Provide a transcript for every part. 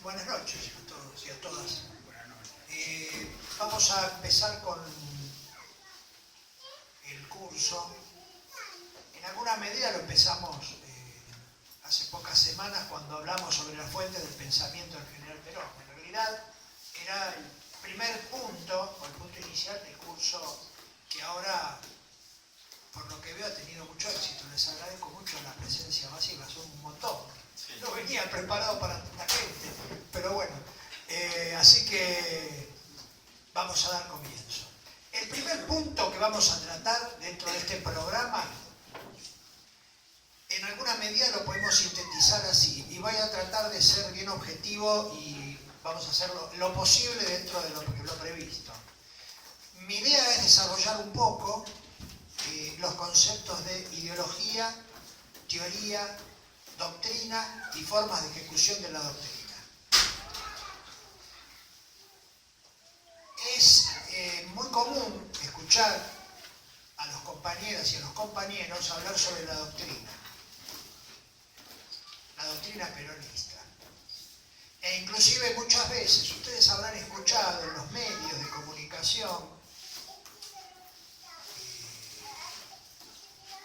Buenas noches a todos y a todas. Vamos a empezar con el curso. En alguna medida lo empezamos hace pocas semanas cuando hablamos sobre la fuente del pensamiento del general Perón. En realidad era el primer punto, o el punto inicial del curso, que ahora, por lo que veo, ha tenido mucho éxito. Les agradezco mucho la presencia masiva, son un montón. No venía preparado para tanta gente, pero bueno, así que vamos a dar comienzo. El primer punto que vamos a tratar dentro de este programa, en alguna medida lo podemos sintetizar así, y voy a tratar de ser bien objetivo y vamos a hacer lo posible dentro de lo previsto. Mi idea es desarrollar un poco los conceptos de ideología, teoría, doctrina y formas de ejecución de la doctrina. Es muy común escuchar a los compañeras y a los compañeros hablar sobre la doctrina peronista. E inclusive muchas veces ustedes habrán escuchado en los medios de comunicación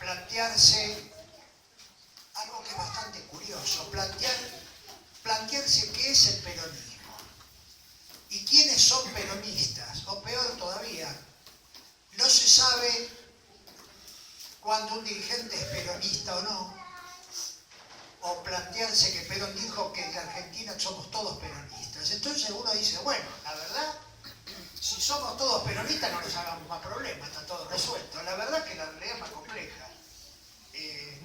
plantearse algo que es bastante curioso, plantearse qué es el peronismo y quiénes son peronistas, o peor todavía, no se sabe cuándo un dirigente es peronista o no, o plantearse que Perón dijo que en Argentina somos todos peronistas. Entonces uno dice, bueno, la verdad, si somos todos peronistas no nos hagamos más problemas, está todo resuelto. La verdad es que la realidad es más compleja.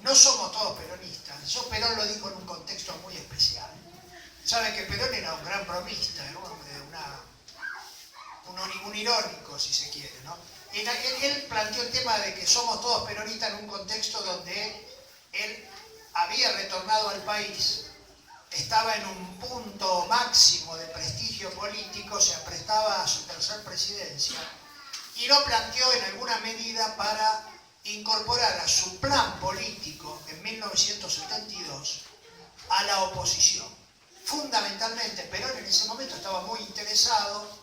No somos todos peronistas. Yo Perón lo dijo en un contexto muy especial. Saben que Perón era un gran bromista, un hombre, un irónico, si se quiere, ¿no? Y él planteó el tema de que somos todos peronistas en un contexto donde él había retornado al país, estaba en un punto máximo de prestigio político, se aprestaba a su tercer presidencia, y lo planteó en alguna medida para incorporar a su plan político en 1972 a la oposición. Fundamentalmente, Perón en ese momento estaba muy interesado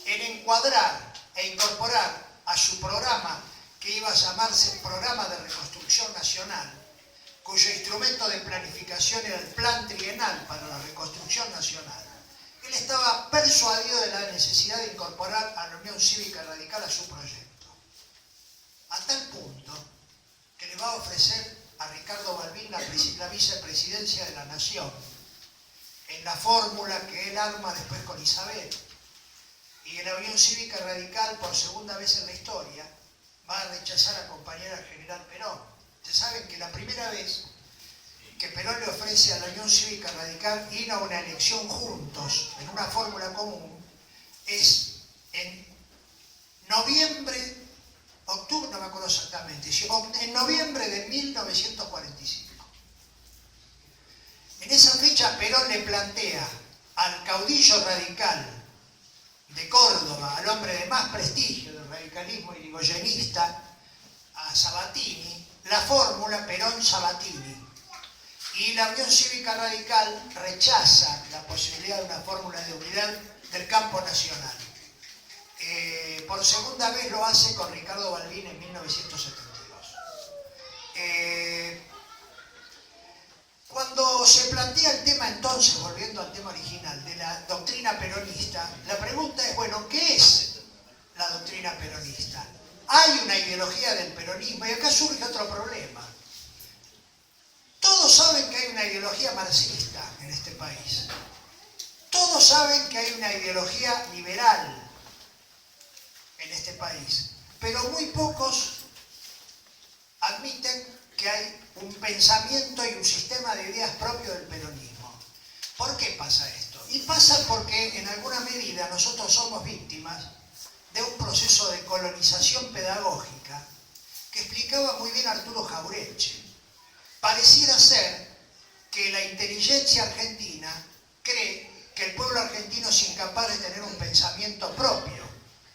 en encuadrar e incorporar a su programa, que iba a llamarse Programa de Reconstrucción Nacional, cuyo instrumento de planificación era el Plan Trienal para la Reconstrucción Nacional. Él estaba persuadido de la necesidad de incorporar a la Unión Cívica Radical a su proyecto. A tal punto que le va a ofrecer a Ricardo Balbín la vicepresidencia de la Nación, en la fórmula que él arma después con Isabel. Y en la Unión Cívica Radical, por segunda vez en la historia, va a rechazar a acompañar al general Perón. Ustedes saben que la primera vez que Perón le ofrece a la Unión Cívica Radical ir a una elección juntos, en una fórmula común, es en octubre, no me acuerdo exactamente, en noviembre de 1945. En esa fecha Perón le plantea al caudillo radical de Córdoba, al hombre de más prestigio del radicalismo irigoyenista, a Sabatini, la fórmula Perón-Sabatini. Y la Unión Cívica Radical rechaza la posibilidad de una fórmula de unidad del campo nacional. Por segunda vez lo hace con Ricardo Balbín en 1972. Cuando se plantea el tema entonces, volviendo al tema original, de la doctrina peronista, la pregunta es, bueno, ¿qué es la doctrina peronista? Hay una ideología del peronismo y acá surge otro problema. Todos saben que hay una ideología marxista en este país. Todos saben que hay una ideología liberal en este país, pero muy pocos admiten que hay un pensamiento y un sistema de ideas propio del peronismo. ¿Por qué pasa esto? Y pasa porque en alguna medida nosotros somos víctimas de un proceso de colonización pedagógica que explicaba muy bien Arturo Jauretche. Pareciera ser que la inteligencia argentina cree que el pueblo argentino es incapaz de tener un pensamiento propio,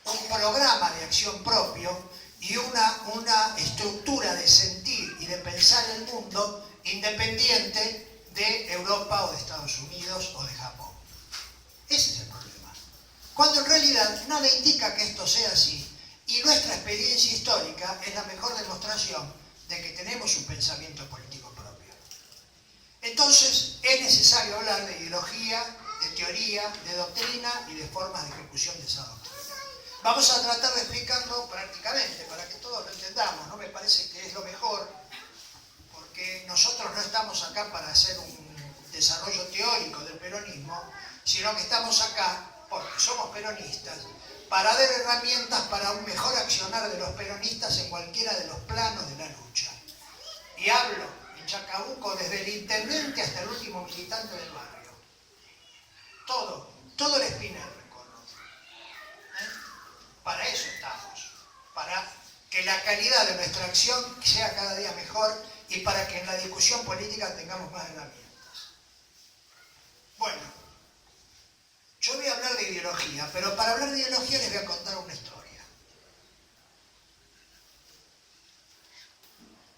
un programa de acción propio y una estructura de sentir y de pensar el mundo independiente de Europa o de Estados Unidos o de Japón. Ese es el problema. Cuando en realidad nada indica que esto sea así, y nuestra experiencia histórica es la mejor demostración de que tenemos un pensamiento político propio. Entonces es necesario hablar de ideología, de teoría, de doctrina y de formas de ejecución de esa doctrina. Vamos a tratar de explicarlo prácticamente para que todos lo entendamos, ¿no? Me parece que es lo mejor, porque nosotros no estamos acá para hacer un desarrollo teórico del peronismo, sino que estamos acá, porque somos peronistas, para dar herramientas para un mejor accionar de los peronistas en cualquiera de los planos de la lucha. Y hablo en Chacabuco desde el intendente hasta el último militante del barrio. Todo el espinel recorro. Para eso estamos, para que la calidad de nuestra acción sea cada día mejor y para que en la discusión política tengamos más herramientas. Bueno, yo voy a hablar de ideología, pero para hablar de ideología les voy a contar una historia.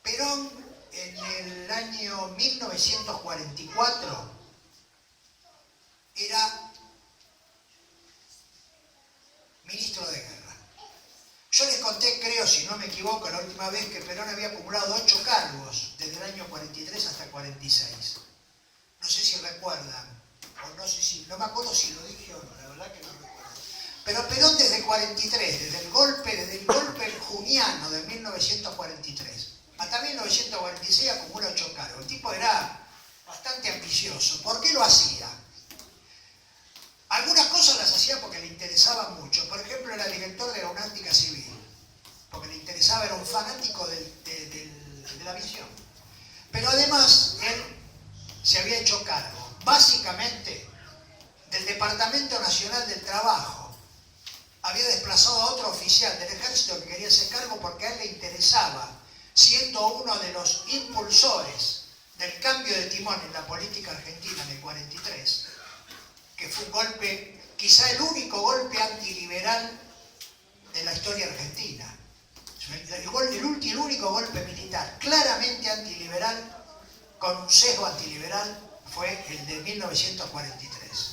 Perón, en el año 1944, era ministro de guerra. Yo les conté, creo, si no me equivoco, la última vez que Perón había acumulado 8 cargos desde el año 43 hasta 46. No sé si recuerdan, o no sé si, no me acuerdo si lo dije o no, la verdad que no recuerdo. Pero Perón desde el 43, desde el golpe juniano de 1943 hasta 1946 acumula 8 cargos. El tipo era bastante ambicioso. ¿Por qué lo hacía? Algunas cosas las hacía porque le interesaba mucho. Por ejemplo, era director de Aeronáutica Civil, porque le interesaba, era un fanático de la aviación. Pero además, él se había hecho cargo, básicamente, del Departamento Nacional del Trabajo. Había desplazado a otro oficial del ejército que quería hacer cargo porque a él le interesaba, siendo uno de los impulsores del cambio de timón en la política argentina en el 43, que fue un golpe, quizá el único golpe antiliberal de la historia argentina. El único golpe militar claramente antiliberal, con un sesgo antiliberal, fue el de 1943.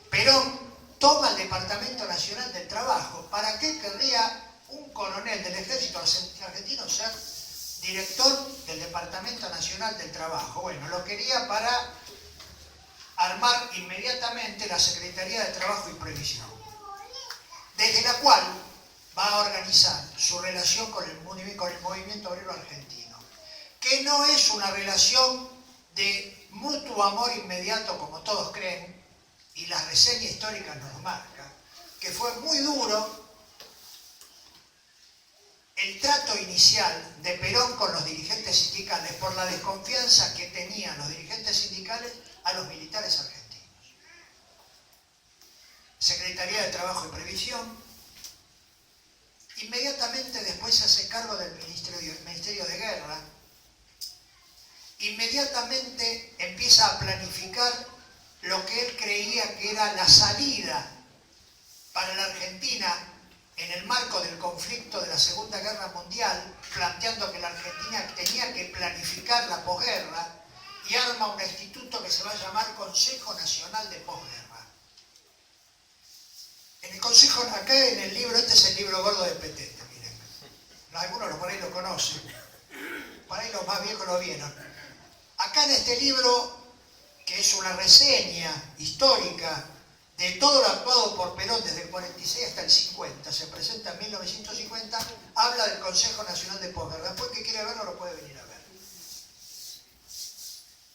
Perón toma el Departamento Nacional del Trabajo. ¿Para qué querría un coronel del ejército argentino ser director del Departamento Nacional del Trabajo? Bueno, lo quería para armar inmediatamente la Secretaría de Trabajo y Previsión, desde la cual va a organizar su relación con el movimiento obrero argentino, que no es una relación de mutuo amor inmediato como todos creen, y la reseña histórica nos marca, que fue muy duro el trato inicial de Perón con los dirigentes sindicales por la desconfianza que tenían los dirigentes sindicales a los militares argentinos. Secretaría de Trabajo y Previsión. Inmediatamente después se hace cargo del Ministerio de Guerra. Inmediatamente empieza a planificar lo que él creía que era la salida para la Argentina en el marco del conflicto de la Segunda Guerra Mundial, planteando que la Argentina tenía que planificar la posguerra, y arma un instituto que se va a llamar Consejo Nacional de Posguerra. En el Consejo, acá en el libro, este es el libro gordo de Petete, miren. Algunos por ahí lo conocen, por ahí los más viejos lo vieron. Acá en este libro, que es una reseña histórica de todo lo actuado por Perón desde el 46 hasta el 50, se presenta en 1950, habla del Consejo Nacional de Posguerra. Después que quiere verlo lo puede venir a ver.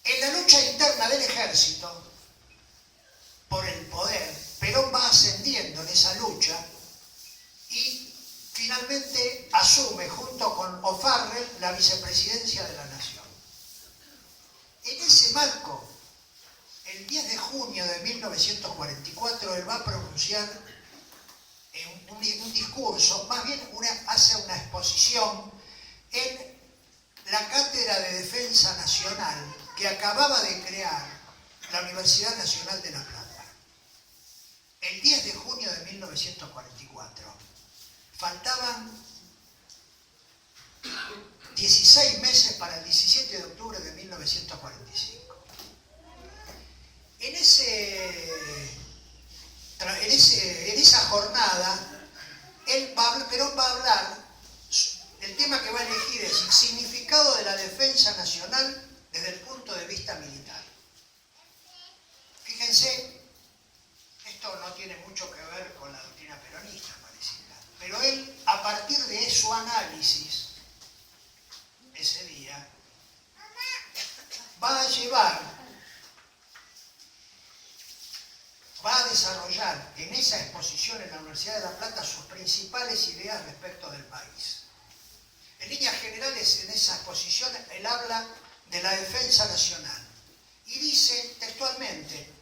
En la lucha interna del ejército por el poder, Perón va ascendiendo en esa lucha y finalmente asume junto con O'Farrell la vicepresidencia de la Nación. En ese marco, el 10 de junio de 1944, él va a pronunciar un discurso, más bien hace una exposición en la Cátedra de Defensa Nacional que acababa de crear la Universidad Nacional de La Plata. El 10 de junio de 1944. Faltaban 16 meses para el 17 de octubre de 1945. En ese en esa jornada, Perón va a hablar, el tema que va a elegir es el significado de la defensa nacional desde el punto de vista militar. Fíjense, esto no tiene mucho que ver con la doctrina peronista, pareciera, pero él, a partir de su análisis, ese día, va a desarrollar en esa exposición en la Universidad de La Plata sus principales ideas respecto del país. En líneas generales, en esa exposición, él habla de la defensa nacional y dice textualmente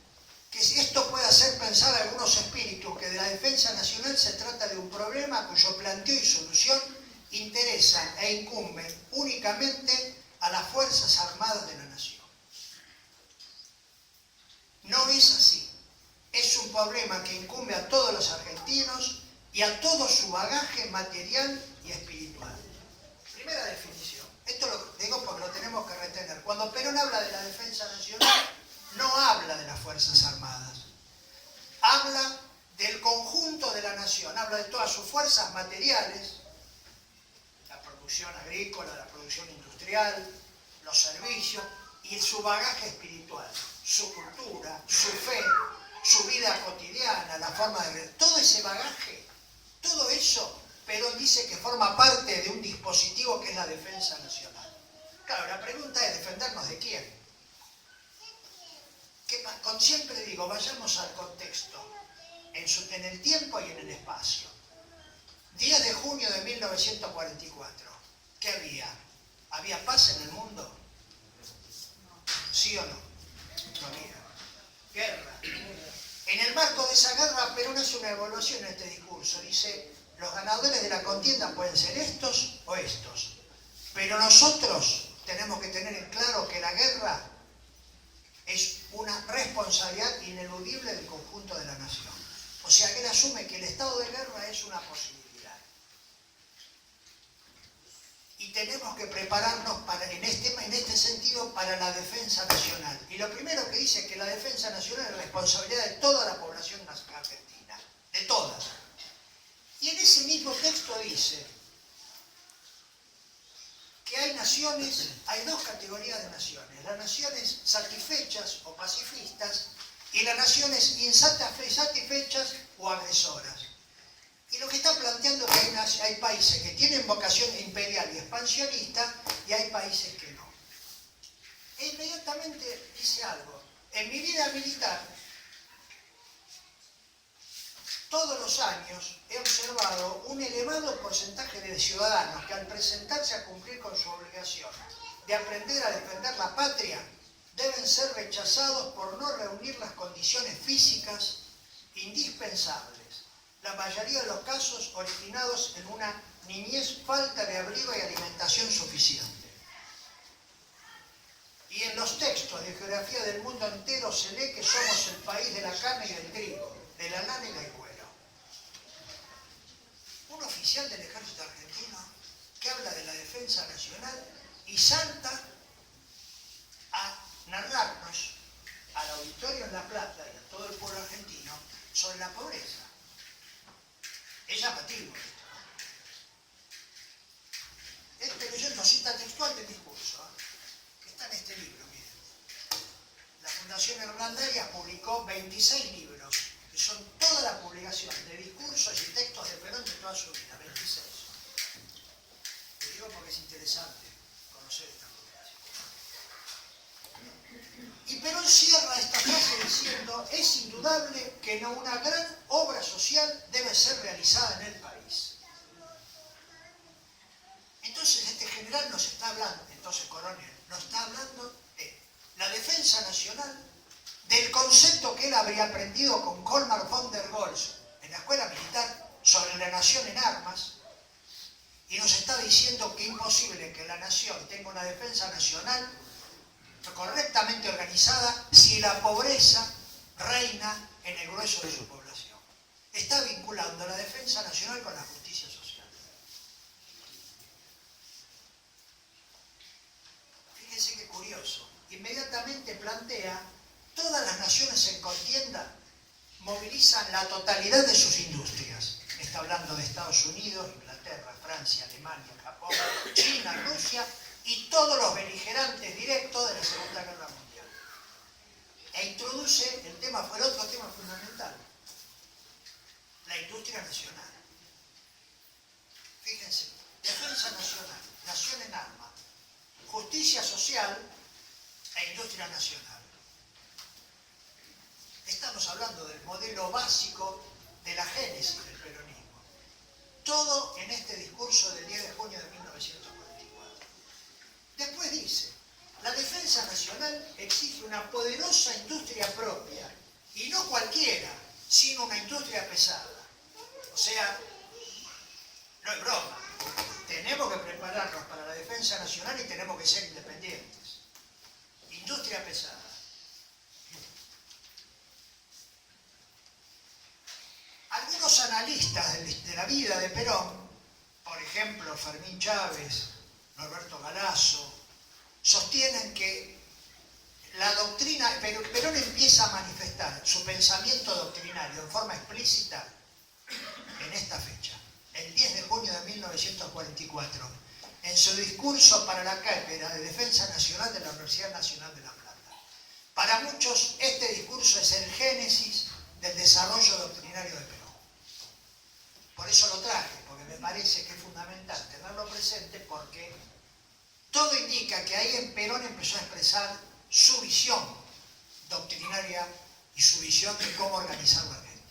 que si esto puede hacer pensar a algunos espíritus que de la defensa nacional se trata de un problema cuyo planteo y solución interesan e incumben únicamente a las Fuerzas Armadas de la Nación. No es así. Es un problema que incumbe a todos los argentinos y a todo su bagaje material y espiritual. Primera definición. Esto lo digo porque lo tenemos que retener. Cuando Perón habla de la defensa nacional, no habla de las Fuerzas Armadas. Habla del conjunto de la nación, habla de todas sus fuerzas materiales, la producción agrícola, la producción industrial, los servicios y su bagaje espiritual, su cultura, su fe, su vida cotidiana, la forma de ver. Todo ese bagaje, todo eso, Perón dice que forma parte de un dispositivo que es la defensa nacional. Claro, la pregunta es, ¿defendernos de quién? Siempre digo, vayamos al contexto, en el tiempo y en el espacio. 10 de junio de 1944, ¿qué había? ¿Había paz en el mundo? ¿Sí o no? No había. Guerra. En el marco de esa guerra, Perón hace una evaluación en este discurso. Dice, los ganadores de la contienda pueden ser estos o estos. Pero nosotros tenemos que tener en claro que la guerra es una responsabilidad ineludible del conjunto de la nación. O sea que él asume que el estado de guerra es una posibilidad. Y tenemos que prepararnos en este sentido para la defensa nacional. Y lo primero que dice es que la defensa nacional es responsabilidad de toda la población argentina. De todas. Y en ese mismo texto dice que hay dos categorías de naciones. Las naciones satisfechas o pacifistas y las naciones insatisfechas o agresoras. Y lo que está planteando es que hay países que tienen vocación imperial y expansionista y hay países que no. E inmediatamente dice algo. En mi vida militar, todos los años he observado un elevado porcentaje de ciudadanos que al presentarse a cumplir con su obligación de aprender a defender la patria, deben ser rechazados por no reunir las condiciones físicas indispensables. La mayoría de los casos originados en una niñez, falta de abrigo y alimentación suficiente. Y en los textos de geografía del mundo entero se lee que somos el país de la carne y del trigo, de la lana y del cuero. Un oficial del ejército argentino que habla de la defensa nacional y salta a narrarnos al auditorio en La Plata y a todo el pueblo argentino sobre la pobreza. Es llamativo esto, ¿no? Estoy leyendo cita textual del discurso, que está en este libro, miren. La Fundación Hernandarias publicó 26 libros, que son toda la publicación de discursos y textos de Perón de toda su vida, 26. Lo digo porque es interesante conocer esta publicación. Y Perón cierra esta frase diciendo, es indudable que una gran obra social debe ser realizada en el país. Entonces este general nos está hablando, coronel, nos está hablando de la defensa nacional, del concepto que él habría aprendido con Colmar von der Goltz en la escuela militar sobre la nación en armas, y nos está diciendo que es imposible que la nación tenga una defensa nacional correctamente organizada si la pobreza reina en el grueso de su población. Está vinculando la defensa nacional con la justicia social. Fíjense qué curioso. Inmediatamente plantea todas las naciones en contienda movilizan la totalidad de sus industrias. Está hablando de Estados Unidos, Inglaterra, Francia, Alemania, Japón, China, Rusia y todos los beligerantes directos de la Segunda Guerra Mundial. E introduce el otro tema fundamental, la industria nacional. Fíjense, defensa nacional, nación en armas, justicia social e industria nacional. Estamos hablando del modelo básico de la génesis del peronismo. Todo en este discurso del 10 de junio de 1944. Después dice, la defensa nacional exige una poderosa industria propia, y no cualquiera, sino una industria pesada. O sea, no es broma. Tenemos que prepararnos para la defensa nacional y tenemos que ser independientes. Industria pesada. Algunos analistas de la vida de Perón, por ejemplo Fermín Chávez, Norberto Galasso, sostienen que la doctrina, Perón empieza a manifestar su pensamiento doctrinario en forma explícita en esta fecha, el 10 de junio de 1944, en su discurso para la cátedra de Defensa Nacional de la Universidad Nacional de La Plata. Para muchos, este discurso es el génesis del desarrollo doctrinario de Perón. Por eso lo traje, porque me parece que es fundamental tenerlo presente, porque todo indica que ahí en Perón empezó a expresar su visión doctrinaria y su visión de cómo organizar la Argentina.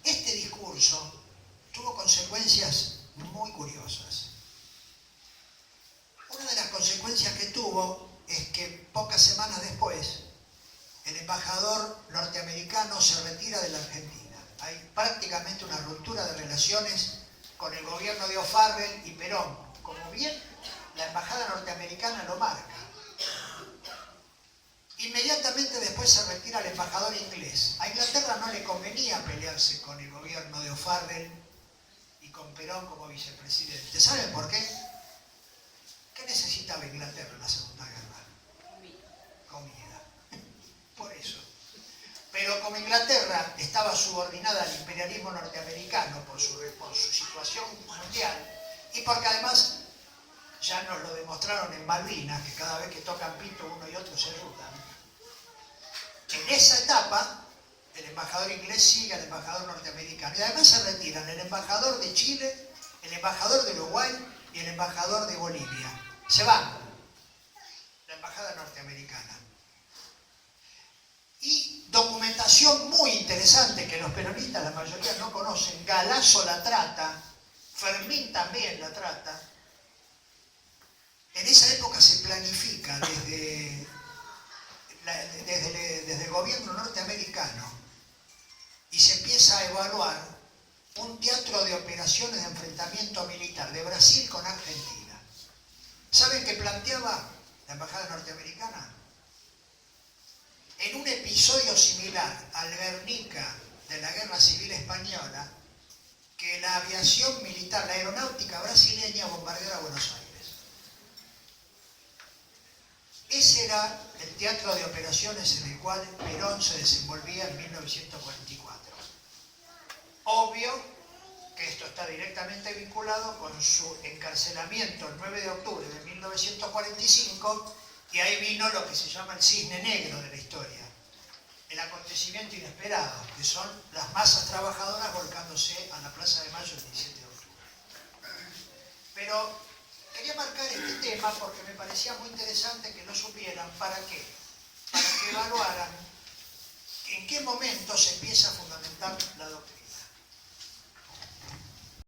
Este discurso tuvo consecuencias muy curiosas. Una de las consecuencias que tuvo es que pocas semanas después el embajador norteamericano se retira de la Argentina. Hay prácticamente una ruptura de relaciones con el gobierno de O'Farrell y Perón, como bien la embajada norteamericana lo marca. Inmediatamente después se retira el embajador inglés. A Inglaterra no le convenía pelearse con el gobierno de O'Farrell y con Perón como vicepresidente. ¿Saben por qué? ¿Qué necesitaba Inglaterra en la Segunda Guerra? Comida. Por eso. Pero como Inglaterra estaba subordinada al imperialismo norteamericano por su situación mundial, y porque además ya nos lo demostraron en Malvinas, que cada vez que tocan pito uno y otro se ayudan, en esa etapa el embajador inglés sigue al embajador norteamericano. Y además se retiran el embajador de Chile, el embajador de Uruguay y el embajador de Bolivia. Se van. La embajada norteamericana. Y documentación muy interesante que los peronistas, la mayoría no conocen. Galasso la trata, Fermín también la trata. En esa época se planifica desde el gobierno norteamericano y se empieza a evaluar un teatro de operaciones de enfrentamiento militar de Brasil con Argentina. ¿Saben qué planteaba la embajada norteamericana? En un episodio similar al Guernica de la Guerra Civil Española, que la aviación militar, la aeronáutica brasileña bombardeara Buenos Aires. Ese era el teatro de operaciones en el cual Perón se desenvolvía en 1944. Obvio que esto está directamente vinculado con su encarcelamiento el 9 de octubre de 1945, y ahí vino lo que se llama el cisne negro de la historia, el acontecimiento inesperado, que son las masas trabajadoras volcándose a la Plaza de Mayo el 17 de octubre. Pero quería marcar este tema porque me parecía muy interesante que lo supieran. ¿Para qué? Para que evaluaran en qué momento se empieza a fundamentar la doctrina.